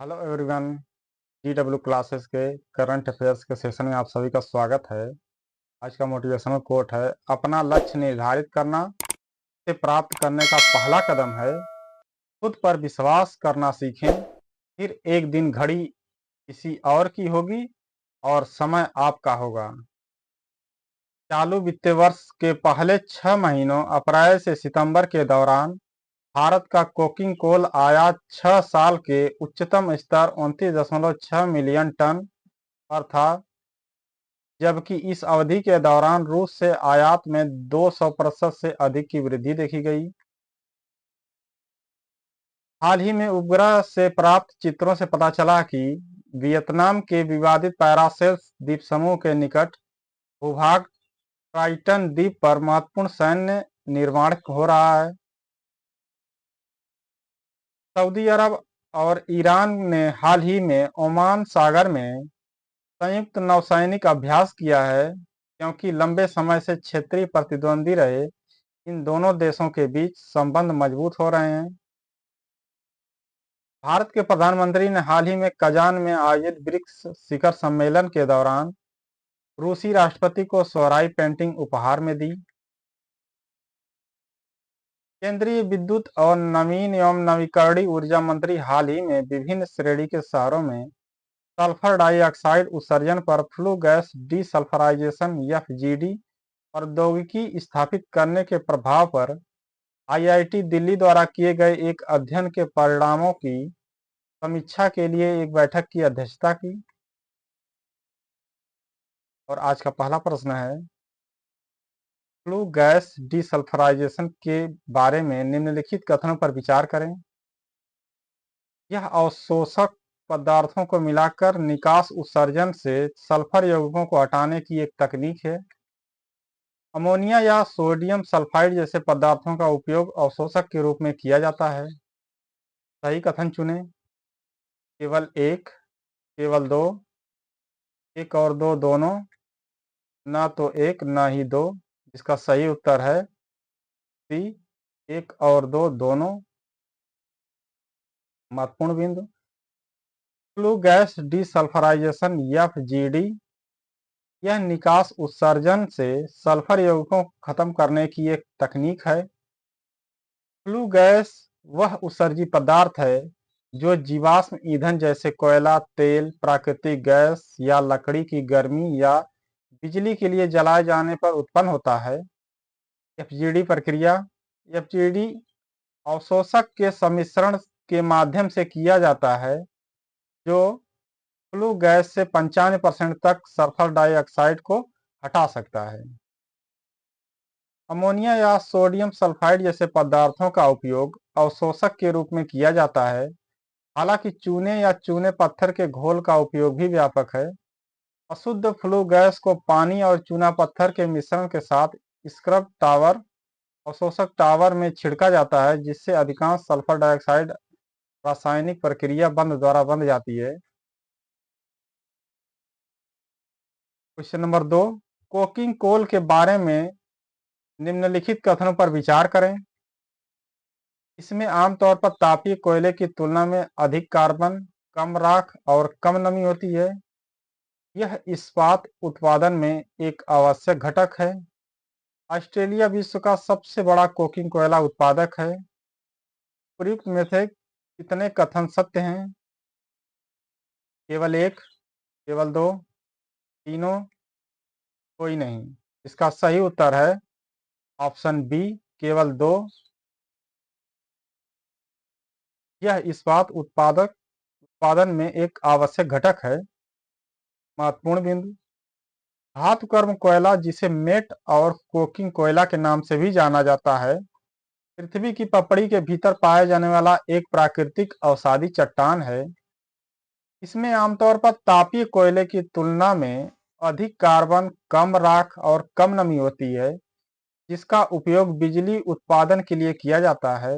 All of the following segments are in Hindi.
Hello everyone. डब्ल्यू क्लासेस के करंट अफेयर्स के सेशन में आप सभी का स्वागत है। आज का मोटिवेशनल कोट है, अपना लक्ष्य निर्धारित करना से प्राप्त करने का पहला कदम है। खुद पर विश्वास करना सीखें, फिर एक दिन घड़ी किसी और की होगी और समय आपका होगा। चालू वित्तीय वर्ष के पहले 6 महीनों अप्रैल से सितंबर के दौरान भारत का कोकिंग कोल आयात 6 साल के उच्चतम स्तर 29.6 मिलियन टन पर था, जबकि इस अवधि के दौरान रूस से आयात में 200% से अधिक की वृद्धि देखी गई। हाल ही में उपग्रह से प्राप्त चित्रों से पता चला कि वियतनाम के विवादित पैरासेल्स द्वीप समूह के निकट भूभाग ट्राइटन द्वीप पर महत्वपूर्ण सैन्य निर्माण हो रहा है। सऊदी अरब और ईरान ने हाल ही में ओमान सागर में संयुक्त नौसैनिक अभ्यास किया है, क्योंकि लंबे समय से क्षेत्रीय प्रतिद्वंदी रहे इन दोनों देशों के बीच संबंध मजबूत हो रहे हैं। भारत के प्रधानमंत्री ने हाल ही में कजान में आयोजित ब्रिक्स शिखर सम्मेलन के दौरान रूसी राष्ट्रपति को सोहराई पेंटिंग उपहार में दी। केंद्रीय विद्युत और नवीन एवं नवीकरणीय ऊर्जा मंत्री हाल ही में विभिन्न श्रेणी के शहरों में सल्फर डाइऑक्साइड उत्सर्जन पर फ्लू गैस डीसल्फराइजेशन (FGD) प्रौद्योगिकी स्थापित करने के प्रभाव पर IIT दिल्ली द्वारा किए गए एक अध्ययन के परिणामों की समीक्षा के लिए एक बैठक की अध्यक्षता की। और आज का पहला प्रश्न है, फ्लू गैस डीसल्फराइजेशन के बारे में निम्नलिखित कथनों पर विचार करें। यह अवशोषक पदार्थों को मिलाकर निकास उत्सर्जन से सल्फर यौगिकों को हटाने की एक तकनीक है। अमोनिया या सोडियम सल्फाइड जैसे पदार्थों का उपयोग अवशोषक के रूप में किया जाता है। सही कथन चुनें। केवल एक, केवल दो, एक और दो दोनों, ना तो एक ना ही दो। इसका सही उत्तर है सी, एक और दो दोनों। महत्वपूर्ण बिंदु, फ्लू गैस डीसल्फराइजेशन (FGD) यह निकास उत्सर्जन से सल्फर यौगिकों को खत्म करने की एक तकनीक है। फ्लू गैस वह उत्सर्जी पदार्थ है जो जीवाश्म ईंधन जैसे कोयला, तेल, प्राकृतिक गैस या लकड़ी की गर्मी या बिजली के लिए जलाए जाने पर उत्पन्न होता है। FGD प्रक्रिया, FGD अवशोषक के सम्मिश्रण के माध्यम से किया जाता है, जो फ्लू गैस से 95% तक सल्फर डाइऑक्साइड को हटा सकता है। अमोनिया या सोडियम सल्फाइड जैसे पदार्थों का उपयोग अवशोषक के रूप में किया जाता है। हालांकि चूने या चूने पत्थर के घोल का उपयोग भी व्यापक है। अशुद्ध फ्लू गैस को पानी और चूना पत्थर के मिश्रण के साथ स्क्रब टावर अवशोषक टावर में छिड़का जाता है, जिससे अधिकांश सल्फर डाइऑक्साइड रासायनिक प्रक्रिया बंद द्वारा बंद जाती है। क्वेश्चन नंबर 2, कोकिंग कोल के बारे में निम्नलिखित कथनों पर विचार करें। इसमें आमतौर पर तापीय कोयले की तुलना में अधिक कार्बन, कम राख और कम नमी होती है। यह इस्पात उत्पादन में एक आवश्यक घटक है। ऑस्ट्रेलिया विश्व का सबसे बड़ा कोकिंग कोयला उत्पादक है। प्रयुक्त में से कितने कथन सत्य हैं? केवल एक, केवल दो, तीनों, कोई नहीं। इसका सही उत्तर है ऑप्शन बी, केवल दो। यह इस्पात उत्पादन में एक आवश्यक घटक है। महत्वपूर्ण बिंदु, धातु कर्म कोयला, जिसे मेट और कोकिंग कोयला के नाम से भी जाना जाता है, पृथ्वी की पपड़ी के भीतर पाए जाने वाला एक प्राकृतिक अवसादी चट्टान है। इसमें आमतौर पर तापीय कोयले की तुलना में अधिक कार्बन, कम राख और कम नमी होती है, जिसका उपयोग बिजली उत्पादन के लिए किया जाता है।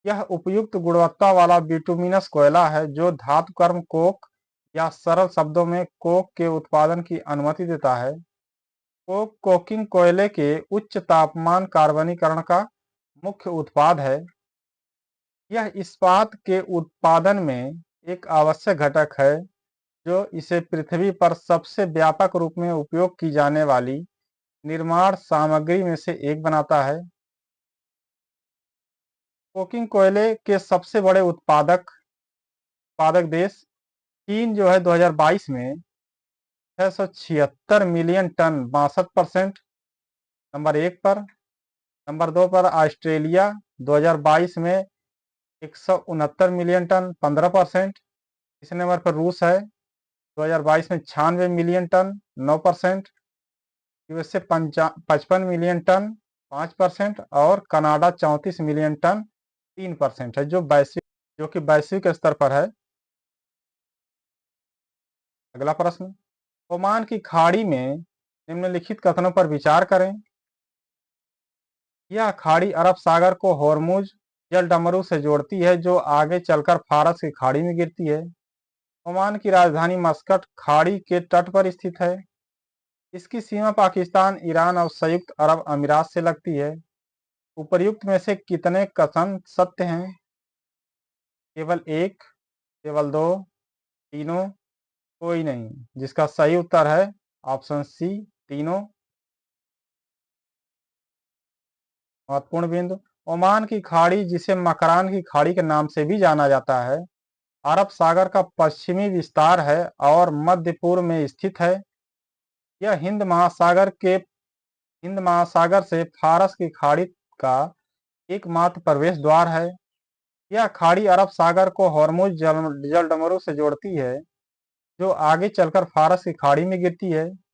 यह उपयुक्त गुणवत्ता वाला बिटुमिनस कोयला है, जो धातु कर्म कोक या सरल शब्दों में कोक के उत्पादन की अनुमति देता है। कोक कोकिंग कोयले के उच्च तापमान कार्बनीकरण का मुख्य उत्पाद है। यह इस्पात के उत्पादन में एक आवश्यक घटक है जो इसे पृथ्वी पर सबसे व्यापक रूप में उपयोग की जाने वाली निर्माण सामग्री में से एक बनाता है। कोकिंग कोयले के सबसे बड़े उत्पादक देश चीन जो है 2022 में 676 मिलियन टन 62% नंबर एक पर। नंबर दो पर ऑस्ट्रेलिया 2022 में 169 मिलियन टन 15%। तीसरे नंबर पर रूस है 2022 में 96 million ton 9%। USA 55 million ton 5% और कनाडा 34 मिलियन टन 3% है जो कि वैश्विक स्तर पर है। अगला प्रश्न, ओमान की खाड़ी में निम्नलिखित कथनों पर विचार करें। यह खाड़ी अरब सागर को होर्मुज जलडमरू से जोड़ती है जो आगे चलकर फारस की खाड़ी में गिरती है। ओमान की राजधानी मस्कट खाड़ी के तट पर स्थित है। इसकी सीमा पाकिस्तान, ईरान और संयुक्त अरब अमीरात से लगती है। उपर्युक्त में से कितने कथन सत्य हैं? केवल एक, केवल दो, तीनों, कोई नहीं। जिसका सही उत्तर है ऑप्शन सी, तीनों। महत्वपूर्ण बिंदु, ओमान की खाड़ी जिसे मकरान की खाड़ी के नाम से भी जाना जाता है अरब सागर का पश्चिमी विस्तार है और मध्य पूर्व में स्थित है। यह हिंद महासागर से फारस की खाड़ी का एकमात्र प्रवेश द्वार है। यह खाड़ी अरब सागर को हॉर्मुज जलडमरू से जोड़ती है जो आगे चलकर फारस की खाड़ी में गिरती है।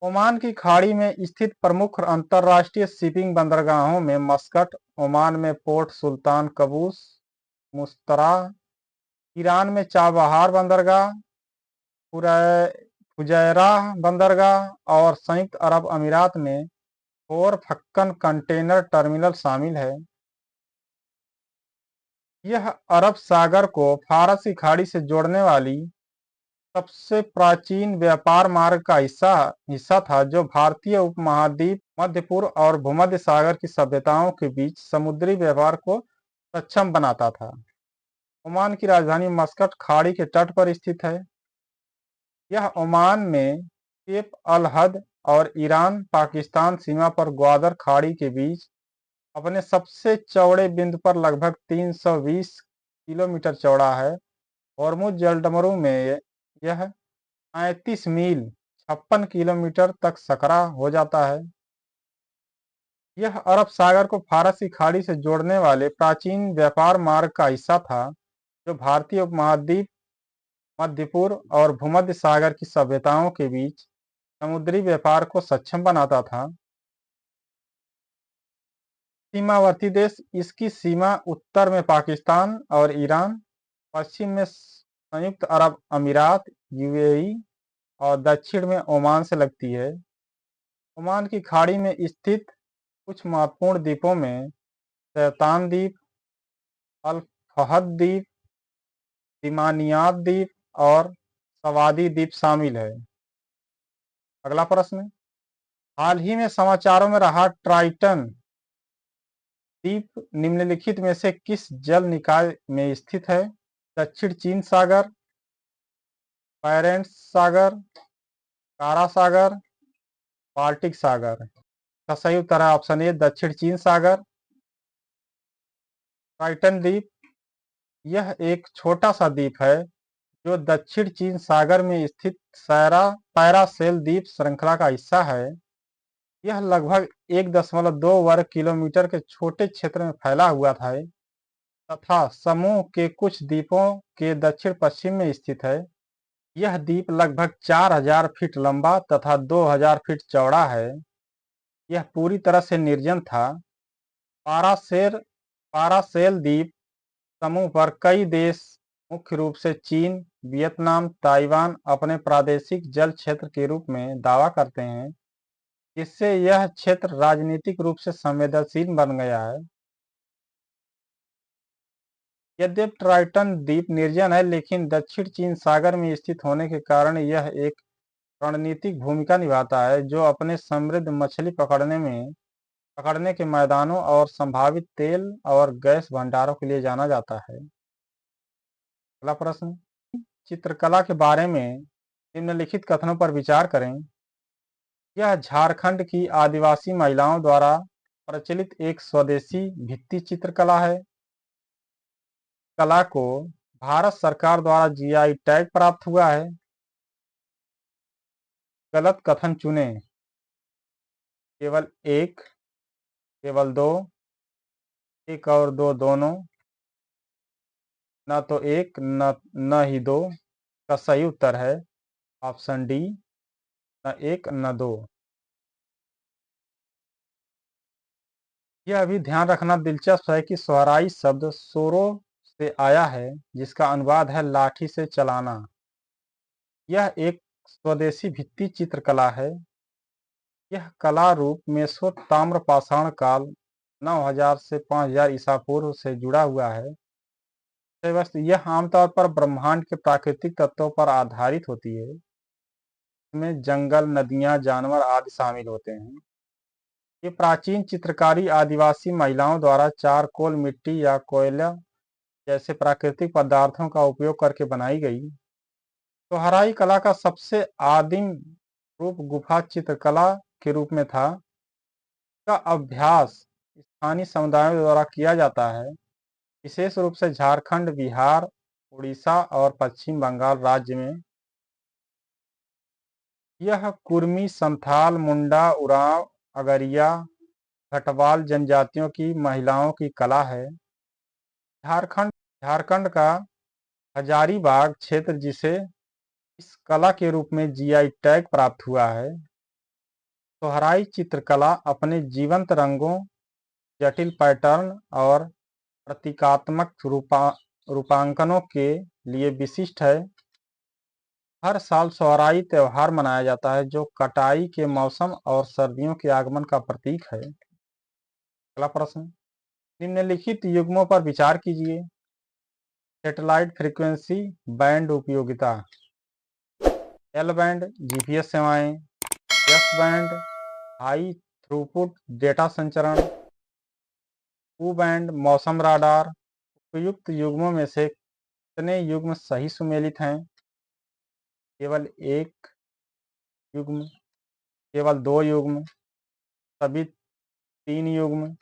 ओमान की खाड़ी में स्थित प्रमुख अंतरराष्ट्रीय शिपिंग बंदरगाहों में मस्कट, ओमान में पोर्ट सुल्तान कबूस, मुस्तरा, ईरान में चाबहार बंदरगाह, फुजैराह बंदरगाह और संयुक्त अरब अमीरात में खोर फक्कन कंटेनर टर्मिनल शामिल है। यह अरब सागर को फारस की खाड़ी से जोड़ने वाली सबसे प्राचीन व्यापार मार्ग का हिस्सा था जो भारतीय उपमहाद्वीप, मध्य पूर्व और भूमध्य सागर की सभ्यताओं के बीच समुद्री व्यापार को सक्षम बनाता था। ओमान की राजधानी मस्कट खाड़ी के तट पर स्थित है। यह ओमान में केप अल हद और ईरान पाकिस्तान सीमा पर ग्वादर खाड़ी के बीच अपने सबसे चौड़े बिंदु पर लगभग 320 किलोमीटर चौड़ा है। हॉर्मुज जलडमरू में यह 35 मील 56 किलोमीटर तक सकरा हो जाता है। यह अरब सागर को फारस की खाड़ी से जोड़ने वाले प्राचीन व्यापार मार्ग का हिस्सा था जो भारतीय उपमहाद्वीप, मध्य पूर्व और भूमध्य सागर की सभ्यताओं के बीच समुद्री व्यापार को सक्षम बनाता था। सीमावर्ती देश, इसकी सीमा उत्तर में पाकिस्तान और ईरान, पश्चिम में संयुक्त अरब अमीरात यूएई और दक्षिण में ओमान से लगती है। ओमान की खाड़ी में स्थित कुछ महत्वपूर्ण द्वीपों में शैतान द्वीप, अल फहद द्वीप, दिमानियात द्वीप और सवादी द्वीप शामिल है। अगला प्रश्न, हाल ही में समाचारों में रहा ट्राइटन द्वीप निम्नलिखित में से किस जल निकाय में स्थित है? दक्षिण चीन सागर, बैरेंट्स सागर, कारा सागर, बाल्टिक सागर। का सही उत्तर है ऑप्शन ए, दक्षिण चीन सागर। ट्राइटन द्वीप यह एक छोटा सा द्वीप है जो दक्षिण चीन सागर में स्थित पैरासेल द्वीप श्रृंखला का हिस्सा है। यह लगभग 1.2 वर्ग किलोमीटर के छोटे क्षेत्र में फैला हुआ था तथा समूह के कुछ द्वीपों के दक्षिण पश्चिम में स्थित है। यह द्वीप लगभग 4000 फीट लंबा तथा 2000 फीट चौड़ा है। यह पूरी तरह से निर्जन था। पारासेर पारासेल द्वीप समूह पर कई देश, मुख्य रूप से चीन, वियतनाम, ताइवान अपने प्रादेशिक जल क्षेत्र के रूप में दावा करते हैं, जिससे यह क्षेत्र राजनीतिक रूप से संवेदनशील बन गया है। यद्यपि ट्राइटन द्वीप निर्जन है, लेकिन दक्षिण चीन सागर में स्थित होने के कारण यह एक रणनीतिक भूमिका निभाता है जो अपने समृद्ध मछली पकड़ने के मैदानों और संभावित तेल और गैस भंडारों के लिए जाना जाता है। अगला प्रश्न, चित्रकला के बारे में निम्नलिखित कथनों पर विचार करें। यह झारखंड की आदिवासी महिलाओं द्वारा प्रचलित एक स्वदेशी भित्ति चित्रकला है। कला को भारत सरकार द्वारा जीआई टैग प्राप्त हुआ है। गलत कथन चुनें। केवल एक, केवल दो, एक और दो दोनों, न तो एक न ही दो। का सही उत्तर है ऑप्शन डी, न एक न दो। यह भी ध्यान रखना दिलचस्प है कि सोहराई शब्द सोरो से आया है, जिसका अनुवाद है लाठी से चलाना। यह एक स्वदेशी भित्ति चित्रकला है। यह कला रूप मेसो ताम्रपाषाण काल 9000 से 5000 ईसा पूर्व से जुड़ा हुआ है। वस्तु यह आमतौर पर ब्रह्मांड के प्राकृतिक तत्वों पर आधारित होती है। इसमें जंगल, नदियां, जानवर आदि शामिल होते हैं। ये प्राचीन चित्रकारी आदिवासी महिलाओं द्वारा चारकोल, मिट्टी या कोयला जैसे प्राकृतिक पदार्थों का उपयोग करके बनाई गई। सोहराई कला का सबसे आदिम रूप गुफा चित्रकला के रूप में था। का अभ्यास स्थानीय समुदायों द्वारा किया जाता है, विशेष रूप से झारखंड, बिहार, उड़ीसा और पश्चिम बंगाल राज्य में। यह कुर्मी, संथाल, मुंडा, उरांव, अगरिया, घटवाल जनजातियों की महिलाओं की कला है। झारखंड झारखंड का हजारीबाग क्षेत्र, जिसे इस कला के रूप में जीआई टैग प्राप्त हुआ है। सोहराई चित्रकला अपने जीवंत रंगों, जटिल पैटर्न और प्रतीकात्मक रूपांकनों के लिए विशिष्ट है। हर साल सोहराई त्योहार मनाया जाता है, जो कटाई के मौसम और सर्दियों के आगमन का प्रतीक है। अगला प्रश्न, निम्नलिखित युग्मों पर विचार कीजिए। सैटेलाइट फ्रीक्वेंसी बैंड उपयोगिता। एल बैंड जीपीएस सेवाएं। S band high throughput data संचरण। यू बैंड मौसम राडार। उपयुक्त युग्मों में से कितने युग्म सही सुमेलित हैं? केवल एक युग्म, केवल दो युग्म, सभी तीन युग्म,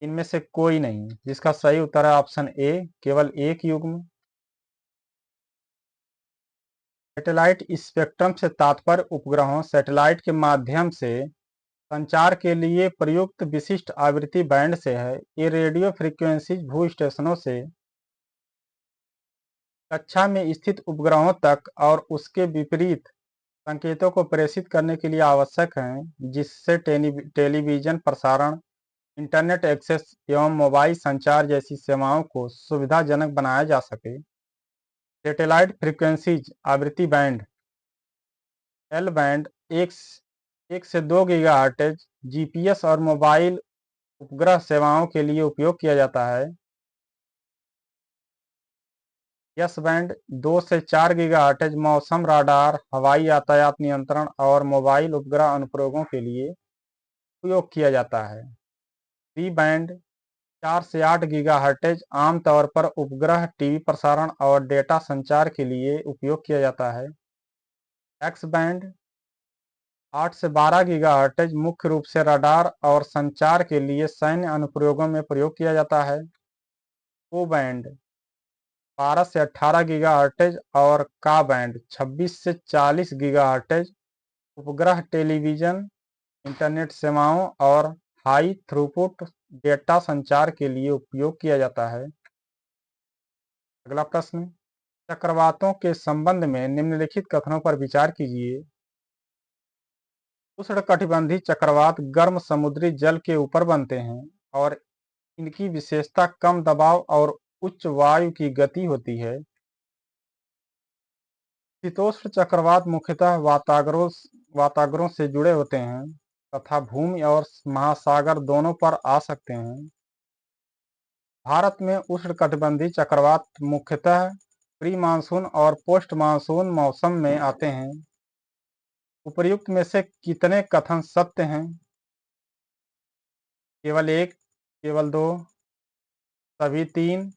इनमें से कोई नहीं। जिसका सही उत्तर है ऑप्शन ए, केवल एक युग्म। सैटेलाइट स्पेक्ट्रम से तात्पर्य उपग्रहों, सैटेलाइट के माध्यम से संचार के लिए प्रयुक्त विशिष्ट आवृत्ति बैंड से है। ये रेडियो फ्रीक्वेंसीज भू स्टेशनों से कक्षा में स्थित उपग्रहों तक और उसके विपरीत संकेतों को प्रेषित करने के लिए आवश्यक हैं, जिससे टेलीविजन प्रसारण, इंटरनेट एक्सेस एवं मोबाइल संचार जैसी सेवाओं को सुविधाजनक बनाया जा सके। सैटेलाइट फ्रीक्वेंसीज आवृत्ति बैंड। एल बैंड 1 से 2 गीगाहर्ट्ज जीपीएस और मोबाइल उपग्रह सेवाओं के लिए उपयोग किया जाता है। एस बैंड 2 से 4 गीगाहर्ट्ज मौसम राडार, हवाई यातायात नियंत्रण और मोबाइल उपग्रह अनुप्रयोगों के लिए उपयोग किया जाता है। सी बैंड 4 से 8 गीगाहर्ट्ज आमतौर पर उपग्रह टीवी प्रसारण और डेटा संचार के लिए उपयोग किया जाता है। एक्स बैंड 8 से 12 गीगाहर्ट्ज मुख्य रूप से रडार और संचार के लिए सैन्य अनुप्रयोगों में प्रयोग किया जाता है। ओ बैंड 12 से 18 गीगाहर्ट्ज और का बैंड 26 से 40 गीगाहर्ट्ज उपग्रह टेलीविजन, इंटरनेट सेवाओं और हाई थ्रूपुट डेटा संचार के लिए उपयोग किया जाता है। अगला प्रश्न, चक्रवातों के संबंध में निम्नलिखित कथनों पर विचार कीजिए। उष्णकटिबंधीय चक्रवात गर्म समुद्री जल के ऊपर बनते हैं और इनकी विशेषता कम दबाव और उच्च वायु की गति होती है। शीतोष्ण चक्रवात मुख्यतः वातागरों से जुड़े होते हैं तथा भूमि और महासागर दोनों पर आ सकते हैं। भारत में उष्णकटिबंधीय चक्रवात मुख्यतः प्री मानसून और पोस्ट मानसून मौसम में आते हैं। उपर्युक्त में से कितने कथन सत्य हैं? केवल एक, केवल दो, सभी तीन,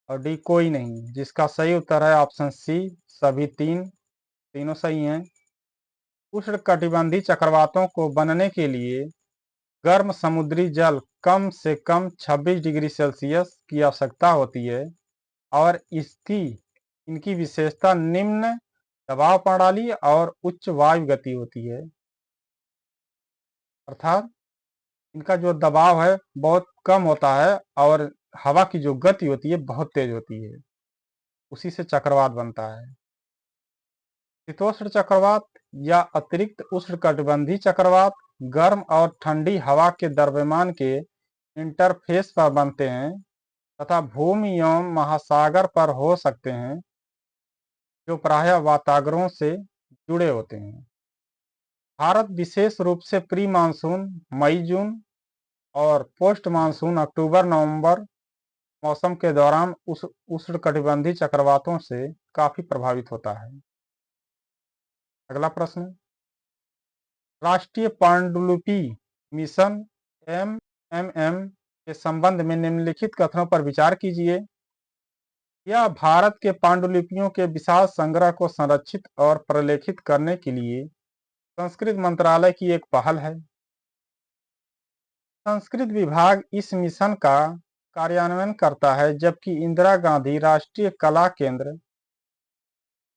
और डी कोई नहीं, जिसका सही उत्तर है ऑप्शन सी, सभी तीनों सही हैं। उष्णकटिबंधीय चक्रवातों को बनने के लिए गर्म समुद्री जल कम से कम 26 डिग्री सेल्सियस की आवश्यकता होती है और इनकी विशेषता निम्न दबाव प्रणाली और उच्च वायु गति होती है। अर्थात इनका जो दबाव है बहुत कम होता है और हवा की जो गति होती है बहुत तेज होती है, उसी से चक्रवात बनता है। शीतोष्ण चक्रवात या अतिरिक्त उष्णकटिबंधीय चक्रवात गर्म और ठंडी हवा के द्रव्यमान के इंटरफेस पर बनते हैं तथा भूमि एवं महासागर पर हो सकते हैं, जो प्रायः वातावरणों से जुड़े होते हैं। भारत विशेष रूप से प्री मानसून मई जून और पोस्ट मानसून अक्टूबर नवंबर मौसम के दौरान उष्णकटिबंधीय चक्रवातों से काफी प्रभावित होता है। अगला प्रश्न, राष्ट्रीय पांडुलिपि मिशन MMM के संबंध में निम्नलिखित कथनों पर विचार कीजिए। यह भारत के पांडुलिपियों के विशाल संग्रह को संरक्षित और प्रलेखित करने के लिए संस्कृत मंत्रालय की एक पहल है। संस्कृत विभाग इस मिशन का कार्यान्वयन करता है, जबकि इंदिरा गांधी राष्ट्रीय कला केंद्र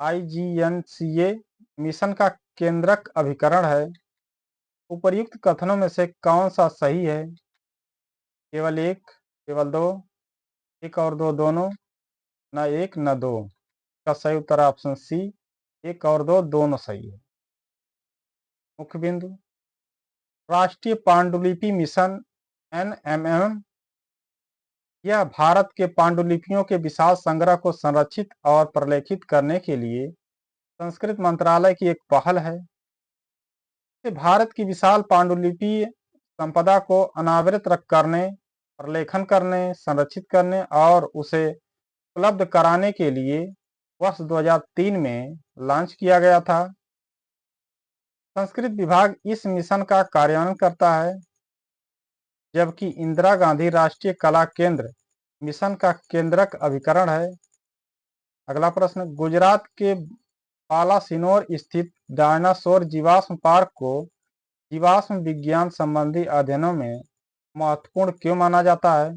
IGNCA मिशन का केंद्रक अभिकरण है। उपर्युक्त कथनों में से कौन सा सही है? केवल एक, केवल दो, एक और दो दोनों, न एक न दो। का सही उत्तर ऑप्शन सी, एक और दो दोनों सही है। मुख्य बिंदु, राष्ट्रीय पांडुलिपि मिशन NMM यह भारत के पांडुलिपियों के विशाल संग्रह को संरक्षित और प्रलेखित करने के लिए संस्कृत मंत्रालय की एक पहल है। भारत की विशाल पांडुलिपि संपदा को अनावृत करने, प्रलेखन करने, संरक्षित करने और उसे उपलब्ध कराने के लिए वर्ष 2003 में लॉन्च किया गया था। संस्कृत विभाग इस मिशन का कार्यान्वयन करता है, जबकि इंदिरा गांधी राष्ट्रीय कला केंद्र मिशन का केंद्रक अभिकरण है। अगला प्रश्न, गुजरात के बालासिनोर स्थित डायनासोर जीवाश्म पार्क को जीवाश्म विज्ञान संबंधी अध्ययनों में महत्वपूर्ण क्यों माना जाता है?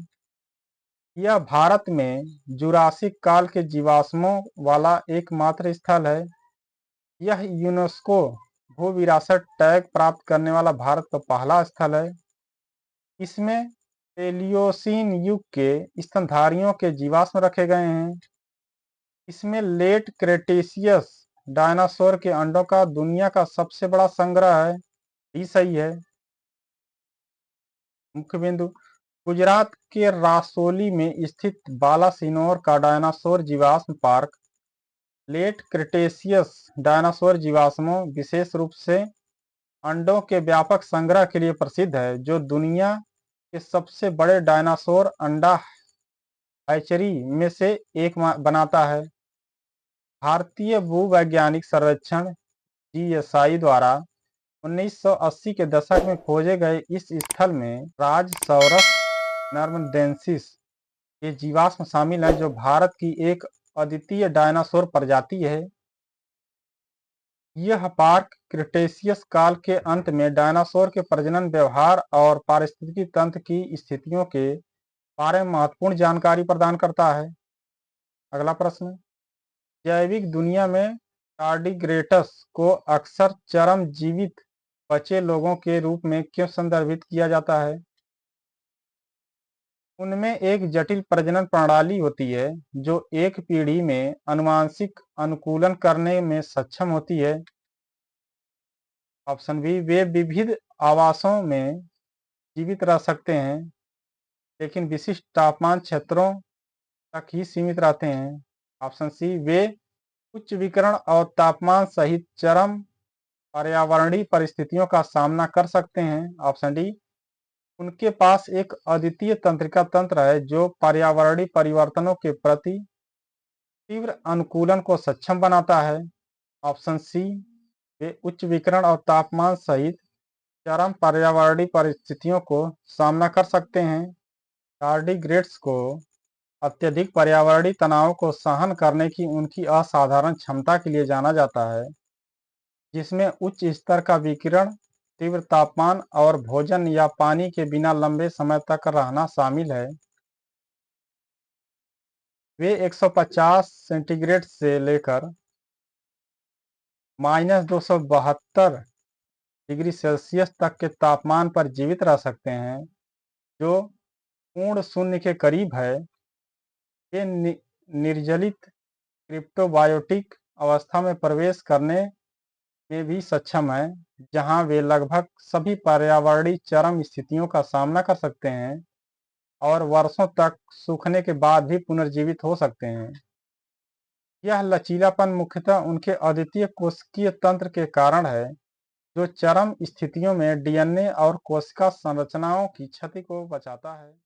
यह भारत में जुरासिक काल के जीवाश्मों वाला एकमात्र स्थल है। यह यूनेस्को भू विरासत टैग प्राप्त करने वाला भारत का पहला स्थल है। इसमें पेलियोसीन युग के स्तनधारियों के जीवाश्म रखे गए हैं। इसमें लेट क्रेटेशियस डायनासोर के अंडों का दुनिया का सबसे बड़ा संग्रह है। ये सही है। मुख्य बिंदु, गुजरात के रासोली में स्थित बालासिनोर का डायनासोर जीवाश्म पार्क लेट क्रेटेशियस डायनासोर जीवाश्मों, विशेष रूप से अंडों के व्यापक संग्रह के लिए प्रसिद्ध है, जो दुनिया के सबसे बड़े डायनासोर अंडा हैचरी में से एक बनाता है। भारतीय भूवैज्ञानिक सर्वेक्षण GSI द्वारा 1980 के दशक में खोजे गए इस स्थल में राजसौरस नर्मदेंसिस के जीवाश्म शामिल हैं, जो भारत की एक अद्वितीय डायनासोर प्रजाति है। यह पार्क क्रिटेशियस काल के अंत में डायनासोर के प्रजनन व्यवहार और पारिस्थितिकी तंत्र की स्थितियों के बारे में महत्वपूर्ण जानकारी प्रदान करता है। अगला प्रश्न, जैविक दुनिया में टार्डिग्रेटस को अक्सर चरम जीवित बचे लोगों के रूप में क्यों संदर्भित किया जाता है? उनमें एक जटिल प्रजनन प्रणाली होती है, जो एक पीढ़ी में आनुवंशिक अनुकूलन करने में सक्षम होती है। ऑप्शन बी, वे विविध आवासों में जीवित रह सकते हैं, लेकिन विशिष्ट तापमान क्षेत्रों तक ही सीमित रहते हैं। ऑप्शन सी, वे उच्च विकिरण और तापमान सहित चरम पर्यावरणीय परिस्थितियों का सामना कर सकते हैं। ऑप्शन डी, उनके पास एक अद्वितीय तंत्रिका तंत्र है, जो पर्यावरणीय परिवर्तनों के प्रति तीव्र अनुकूलन को सक्षम बनाता है। ऑप्शन सी, वे उच्च विकिरण और तापमान सहित चरम पर्यावरणीय परिस्थितियों को सामना कर सकते हैं। टार्डिग्रेड्स को अत्यधिक पर्यावरणीय तनाव को सहन करने की उनकी असाधारण क्षमता के लिए जाना जाता है, जिसमें उच्च स्तर का विकिरण, तीव्र तापमान और भोजन या पानी के बिना लंबे समय तक रहना शामिल है। वे 150 सेंटीग्रेड से लेकर -272 डिग्री सेल्सियस तक के तापमान पर जीवित रह सकते हैं, जो पूर्ण शून्य के करीब है। ये निर्जलित क्रिप्टोबायोटिक अवस्था में प्रवेश करने में भी सक्षम हैं, जहां वे लगभग सभी पर्यावरणीय चरम स्थितियों का सामना कर सकते हैं और वर्षों तक सूखने के बाद भी पुनर्जीवित हो सकते हैं। यह लचीलापन मुख्यतः उनके अद्वितीय कोशिकीय तंत्र के कारण है, जो चरम स्थितियों में डीएनए और कोशिका संरचनाओं की क्षति को बचाता है।